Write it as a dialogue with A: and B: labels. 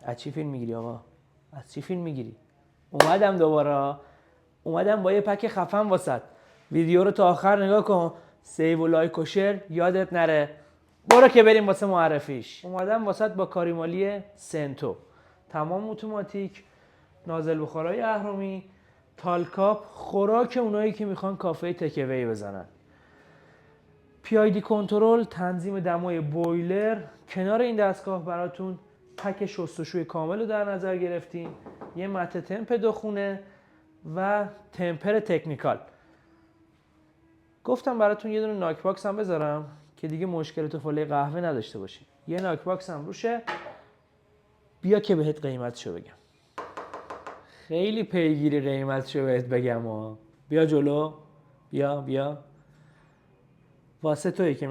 A: از چی فیلم میگیری آقا؟ از چی فیلم میگیری؟ اومدم با یه پک خفن واسط. ویدیو رو تا آخر نگاه کن، سیو و لایک و شیر یادت نره. برو که بریم واسه معرفیش. اومدم واسط با کاریمالی سنتو، تمام اتوماتیک، نازل بخارای اهرمی، تالکاپ، خوراک اونایی که میخوان کافه تکوی بزنن. پی آی دی کنترل، تنظیم دمای بویلر. کنار این دستگاه براتون پک شستشوی کامل رو در نظر گرفتیم، یه مته تمپ دو و تمپر تکنیکال. گفتم براتون یه دونه ناک باکس هم بذارم که دیگه مشکل توفاله قهوه نداشته باشیم. یه ناک باکس هم روشه. بیا که بهت قیمتشو بگم. خیلی پیگیری قیمتشو بهت بگم. بیا جلو، بیا واسه تویی که